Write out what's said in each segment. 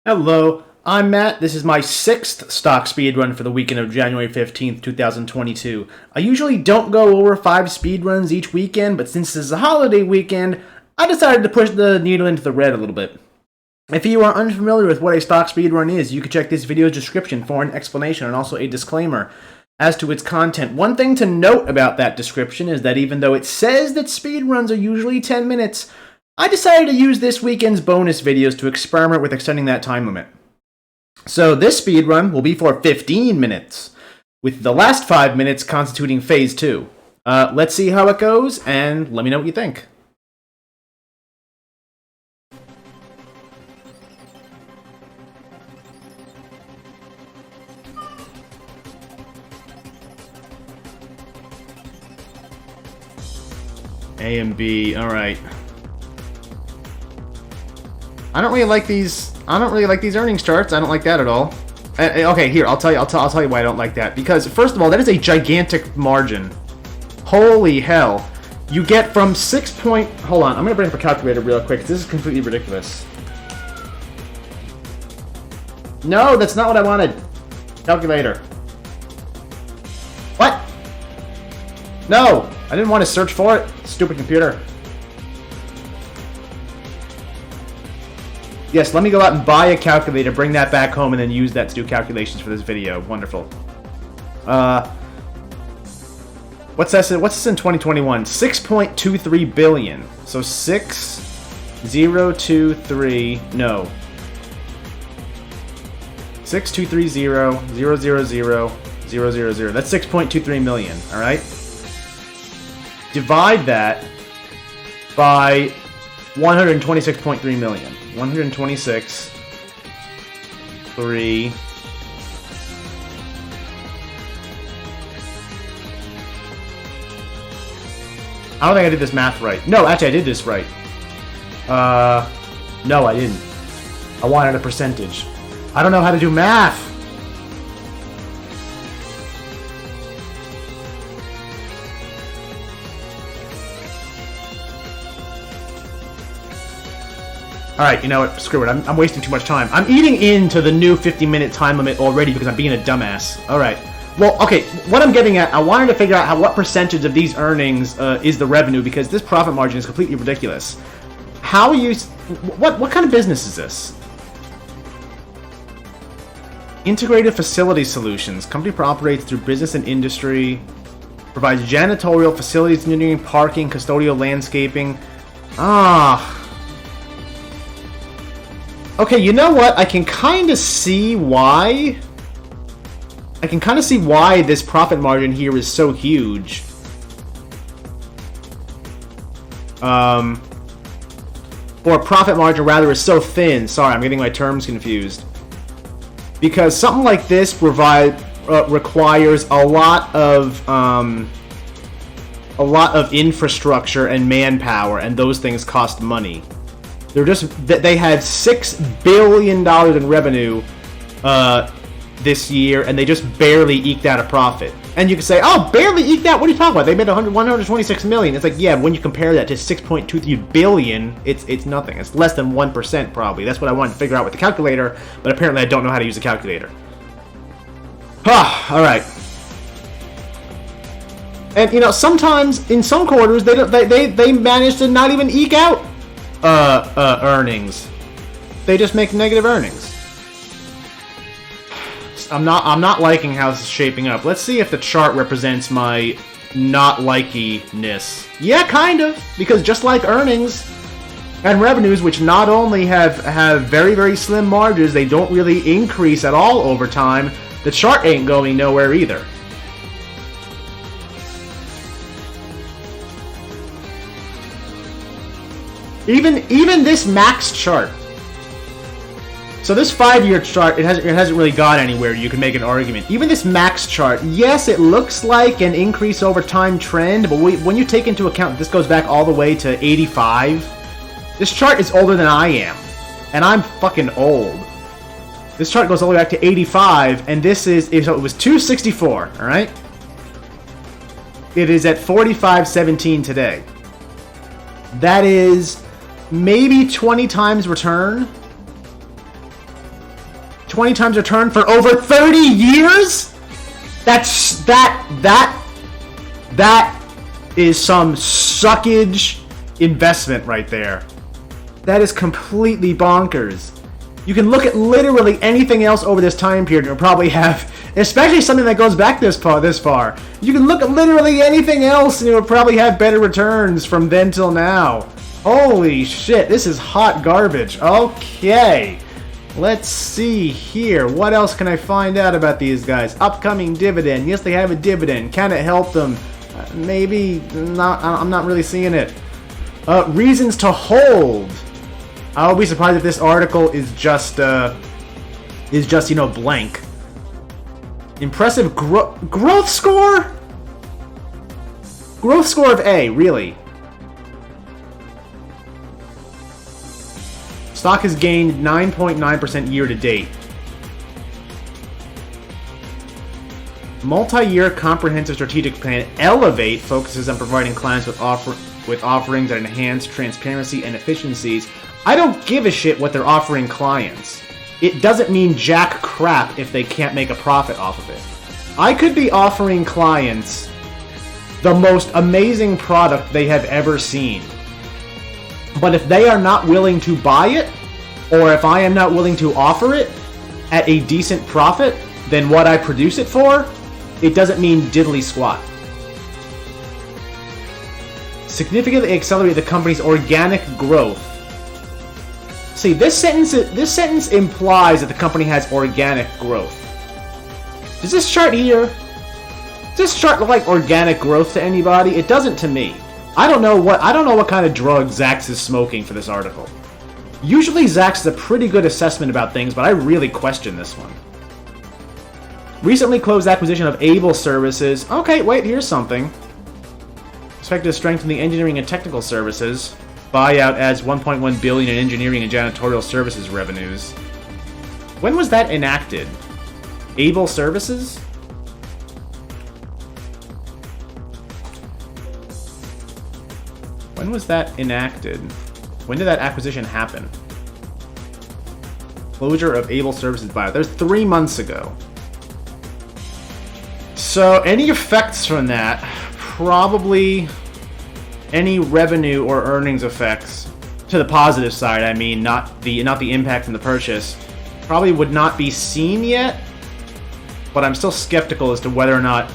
Hello, I'm Matt. This is my 6th stock speedrun for the weekend of January 15th, 2022. I usually don't go over 5 speedruns each weekend, but since this is a holiday weekend, I decided to push the needle into the red a little bit. If you are unfamiliar with what a stock speedrun is, you can check this video's description for an explanation and also a disclaimer as to its content. One thing to note about that description is that even though it says that speedruns are usually 10 minutes, I decided to use this weekend's bonus videos to experiment with extending that time limit. So this speedrun will be for 15 minutes, with the last 5 minutes constituting phase 2. Let's see how it goes, and let me know what you think. A and B, alright. I don't really like these earnings charts. I don't like that at all. Okay, here, I'll tell you why I don't like that. Because first of all, that is a gigantic margin. Holy hell. You get from hold on, I'm gonna bring up a calculator real quick. This is completely ridiculous. No, that's not what I wanted. Calculator. What? No, I didn't want to search for it. Stupid computer. Yes, let me go out and buy a calculator, bring that back home, and then use that to do calculations for this video. Wonderful. What's this in 2021? 6.23 billion. So 6023, no. 623000000. That's 6.23 million, alright? Divide that by 126.3 million. 126 3 I don't think I did this math right. No, actually I did this right. No, I didn't. I wanted a percentage. I don't know how to do math. Alright, you know what? Screw it. I'm wasting too much time. I'm eating into the new 50-minute time limit already because I'm being a dumbass. Alright. Well, okay, what I'm getting at, I wanted to figure out what percentage of these earnings is the revenue, because this profit margin is completely ridiculous. How you... What kind of business is this? Integrated Facility Solutions. Company operates through business and industry. Provides janitorial, facilities engineering, parking, custodial landscaping. Okay, you know what? I can kind of see why. This profit margin here is so huge. Or profit margin, rather, is so thin. Sorry, I'm getting my terms confused. Because something like this requires a lot of infrastructure and manpower, and those things cost money. They had $6 billion in revenue this year, and they just barely eked out a profit. And you can say, oh, barely eked out? What are you talking about? They made 126 million. It's like, yeah, when you compare that to 6.23 billion, it's nothing. It's less than 1% probably. That's what I wanted to figure out with the calculator, but apparently I don't know how to use a calculator. Alright. And, you know, sometimes, in some quarters, they manage to not even eke out earnings. They just make negative earnings. I'm not liking how this is shaping up. Let's see if the chart represents my not likiness. Yeah, kind of, because just like earnings and revenues, which not only have very, very slim margins, they don't really increase at all over time, the chart ain't going nowhere either. Even this max chart. So this 5-year chart, it hasn't really gone anywhere. You can make an argument. Even this max chart, yes, it looks like an increase over time trend, but when you take into account this goes back all the way to 85, this chart is older than I am, and I'm fucking old. This chart goes all the way back to 85, and so it was 264. All right. It is at 45.17 today. That is maybe 20 times return. 20 times return for over 30 years? That is some suckage investment right there. That is completely bonkers. You can look at literally anything else over this time period and it'll probably have, especially something that goes back this far. You can look at literally anything else and it will probably have better returns from then till now. Holy shit, this is hot garbage. Okay, let's see here. What else can I find out about these guys? Upcoming dividend. Yes, they have a dividend. Can it help them? Maybe not. I'm not really seeing it. Reasons to hold. I'll be surprised if this article is just blank. Impressive growth score? Growth score of A, really. Stock has gained 9.9% year to date. Multi-year comprehensive strategic plan Elevate focuses on providing clients with offerings that enhance transparency and efficiencies. I don't give a shit what they're offering clients. It doesn't mean jack crap if they can't make a profit off of it. I could be offering clients the most amazing product they have ever seen. But if they are not willing to buy it, or if I am not willing to offer it at a decent profit than what I produce it for, it doesn't mean diddly squat. Significantly accelerate the company's organic growth. See, this sentence implies that the company has organic growth. Does this chart here? Does this chart look like organic growth to anybody? It doesn't to me. I don't know what kind of drug Zax is smoking for this article. Usually Zax is a pretty good assessment about things, but I really question this one. Recently closed acquisition of Able Services. Okay, wait, here's something. Expected to strengthen the engineering and technical services. Buyout adds $1.1 billion in engineering and janitorial services revenues. When was that enacted? Able Services? When was that enacted? When did that acquisition happen? Closure of Able Services buyout. That was 3 months ago. So any effects from that, probably any revenue or earnings effects to the positive side, I mean, not the impact from the purchase, probably would not be seen yet, but I'm still skeptical as to whether or not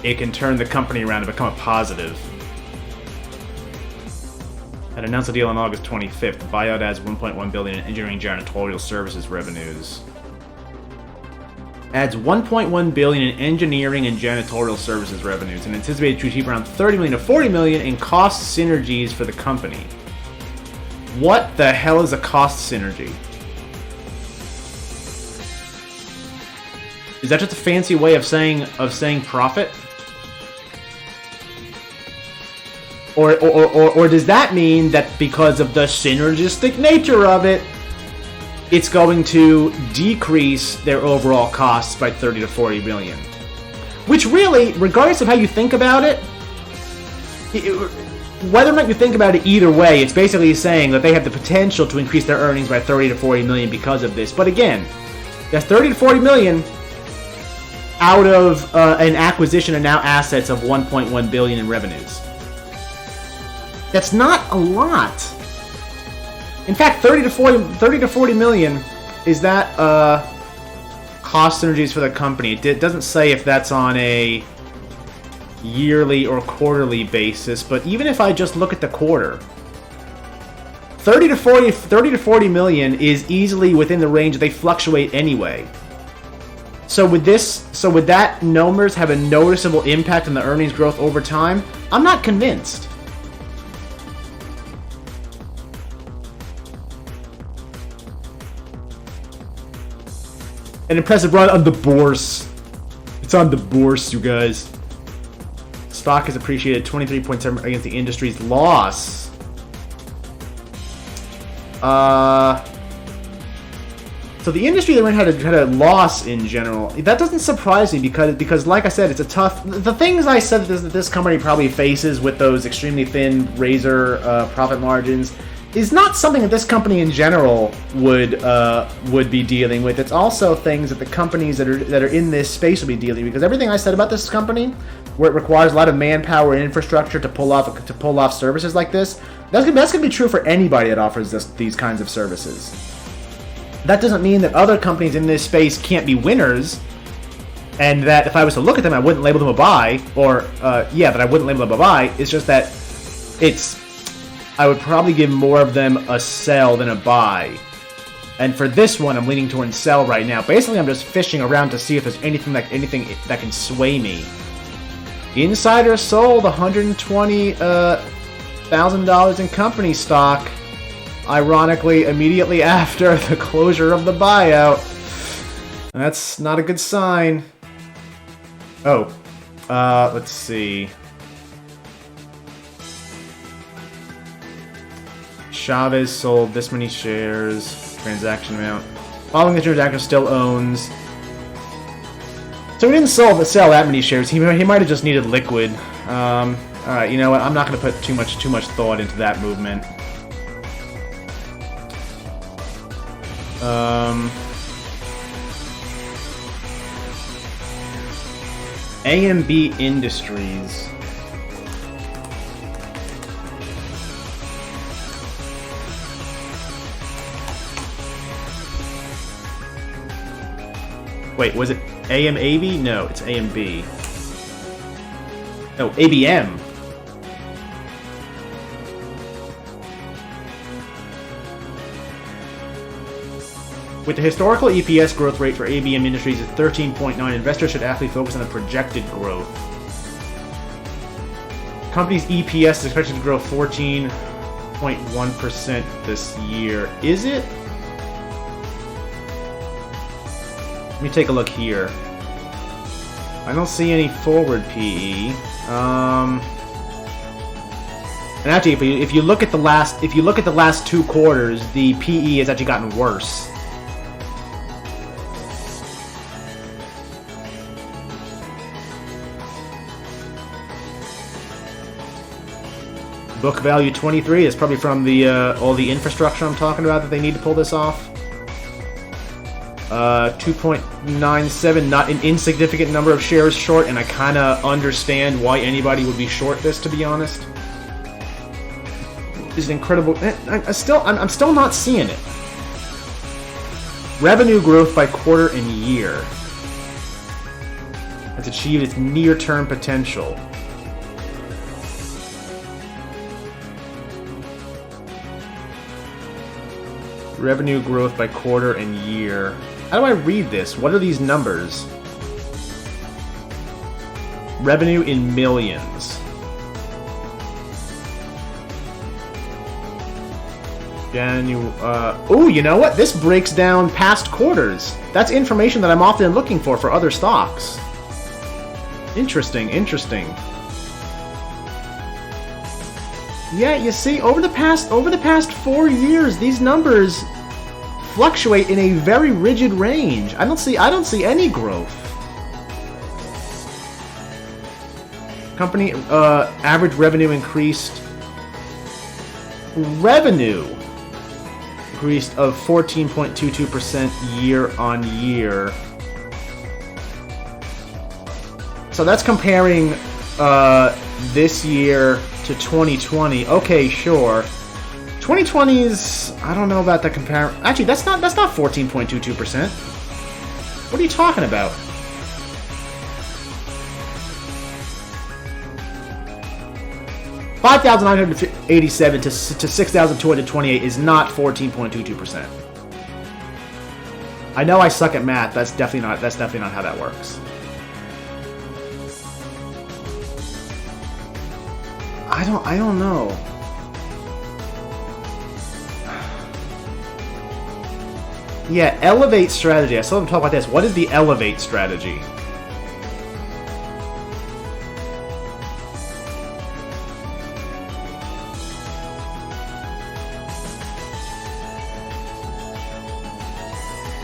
it can turn the company around and become a positive. Had announced a deal on August 25th. Buyout adds $1.1 billion in engineering janitorial services revenues. Adds $1.1 billion in engineering and janitorial services revenues and anticipated to achieve around $30 million to $40 million in cost synergies for the company. What the hell is a cost synergy? Is that just a fancy way of saying profit? Or does that mean that because of the synergistic nature of it, it's going to decrease their overall costs by 30 to 40 million? Which really, regardless of how you think about it, whether or not you think about it either way, it's basically saying that they have the potential to increase their earnings by 30 to 40 million because of this. But again, that's 30 to 40 million out of an acquisition and now assets of 1.1 billion in revenues. That's not a lot. In fact, 30 to 40 million is that cost synergies for the company. It doesn't say if that's on a yearly or quarterly basis, but even if I just look at the quarter, 30 to 40 million is easily within the range. They fluctuate anyway. So would that numbers have a noticeable impact on the earnings growth over time? I'm not convinced. An impressive run on the bourse. It's on the bourse, you guys. Stock has appreciated 23.7% against the industry's loss. So the industry that had a loss in general. That doesn't surprise me because like I said, it's a tough. The things I said that this company probably faces with those extremely thin razor profit margins is not something that this company in general would be dealing with. It's also things that the companies that are in this space will be dealing with. Because everything I said about this company, where it requires a lot of manpower and infrastructure to pull off services like this, that's gonna be true for anybody that offers these kinds of services. That doesn't mean that other companies in this space can't be winners, and that if I was to look at them, I wouldn't label them a buy, or that I wouldn't label them a buy. It's just that I would probably give more of them a sell than a buy. And for this one, I'm leaning towards sell right now. Basically, I'm just fishing around to see if there's anything that can sway me. Insider sold $120,000 in company stock, ironically, immediately after the closure of the buyout. That's not a good sign. Oh, let's see. Chavez sold this many shares. Transaction amount. Following the transaction, still owns. So he didn't sell that many shares. He might have just needed liquid. All right, you know what? I'm not going to put too much thought into that movement. AMB Industries. Wait, was it AMAB? No, it's AMB. No, ABM. With the historical EPS growth rate for ABM Industries at 13.9, investors should actually focus on the projected growth. Company's EPS is expected to grow 14.1% this year. Is it? Let me take a look here. I don't see any forward PE. And actually, if you look at the last two quarters, the PE has actually gotten worse. Book value 23 is probably from the all the infrastructure I'm talking about that they need to pull this off. 2.97, not an insignificant number of shares short, and I kind of understand why anybody would be short this, to be honest. It's incredible. I'm still not seeing it. Revenue growth by quarter and year has achieved its near-term potential. Revenue growth by quarter and year. How do I read this? What are these numbers? Revenue in millions. Oh, you know what? This breaks down past quarters. That's information that I'm often looking for other stocks. Interesting, interesting. Yeah, you see, over the past 4 years, these numbers fluctuate in a very rigid range. I don't see any growth. Company average revenue increased. Revenue increased of 14.22% year on year. So that's comparing this year to 2020. Okay, sure. 2020's, I don't know about the comparison. Actually, that's not 14.22%. What are you talking about? $5,987 to $6,228 is not 14.22%. I know I suck at math. That's definitely not how that works. I don't know. Yeah, elevate strategy. I still haven't talked about this. What is the elevate strategy?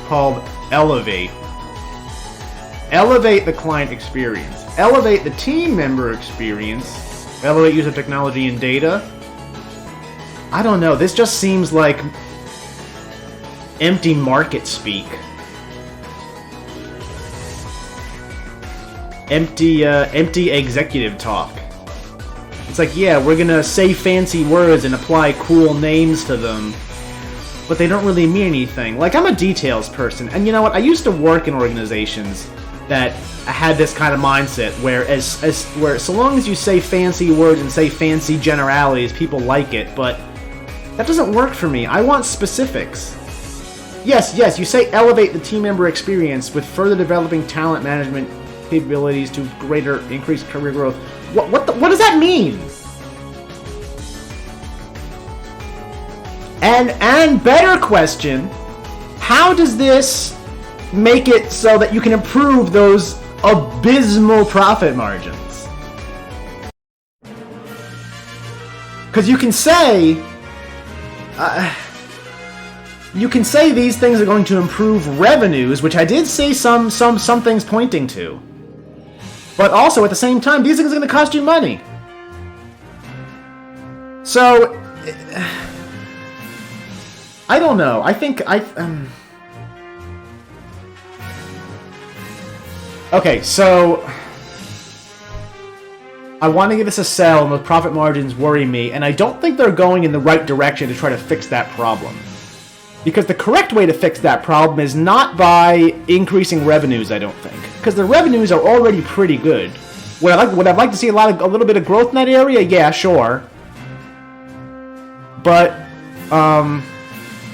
Called elevate. Elevate the client experience. Elevate the team member experience. Elevate use of technology and data. I don't know. This just seems like empty market speak. Empty executive talk. It's like, yeah, we're gonna say fancy words and apply cool names to them, but they don't really mean anything. Like, I'm a details person, and you know what? I used to work in organizations that had this kind of mindset where where so long as you say fancy words and say fancy generalities, people like it, but that doesn't work for me. I want specifics. Yes, you say elevate the team member experience with further developing talent management capabilities to greater increased career growth. What does that mean? And better question, how does this make it so that you can improve those abysmal profit margins? Because you can say these things are going to improve revenues, which I did see some things pointing to. But also, at the same time, these things are going to cost you money. So, I don't know. I think okay, so I want to give this a sell, and those profit margins worry me, and I don't think they're going in the right direction to try to fix that problem. Because the correct way to fix that problem is not by increasing revenues, I don't think. Because the revenues are already pretty good. Would I like to see a little bit of growth in that area? Yeah, sure. But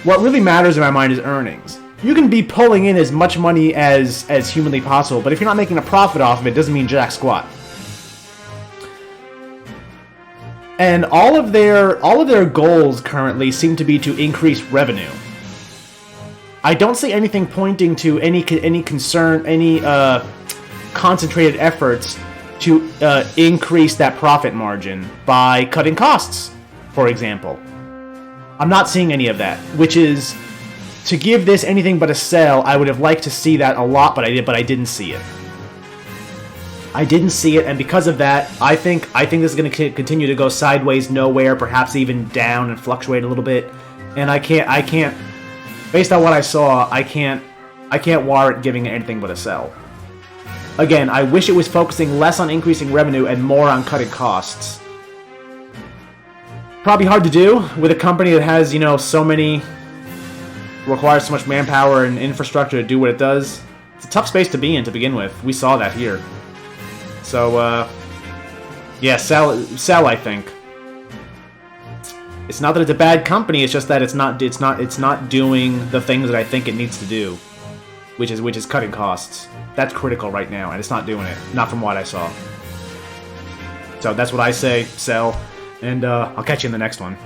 what really matters in my mind is earnings. You can be pulling in as much money as humanly possible, but if you're not making a profit off of it, it doesn't mean jack squat. And all of their goals currently seem to be to increase revenue. I don't see anything pointing to any concentrated efforts to increase that profit margin by cutting costs, for example. I'm not seeing any of that, which is, to give this anything but a sell, I would have liked to see that a lot, but I didn't see it. I didn't see it, and because of that, I think this is going to continue to go sideways, nowhere, perhaps even down and fluctuate a little bit. And I can't, based on what I saw, I can't warrant giving it anything but a sell. Again, I wish it was focusing less on increasing revenue and more on cutting costs. Probably hard to do with a company that has, requires so much manpower and infrastructure to do what it does. It's a tough space to be in to begin with. We saw that here. So, yeah, sell, I think. It's not that it's a bad company, it's just that it's not doing the things that I think it needs to do, which is cutting costs. That's critical right now, and it's not doing it. Not from what I saw. So that's what I say, sell, and I'll catch you in the next one.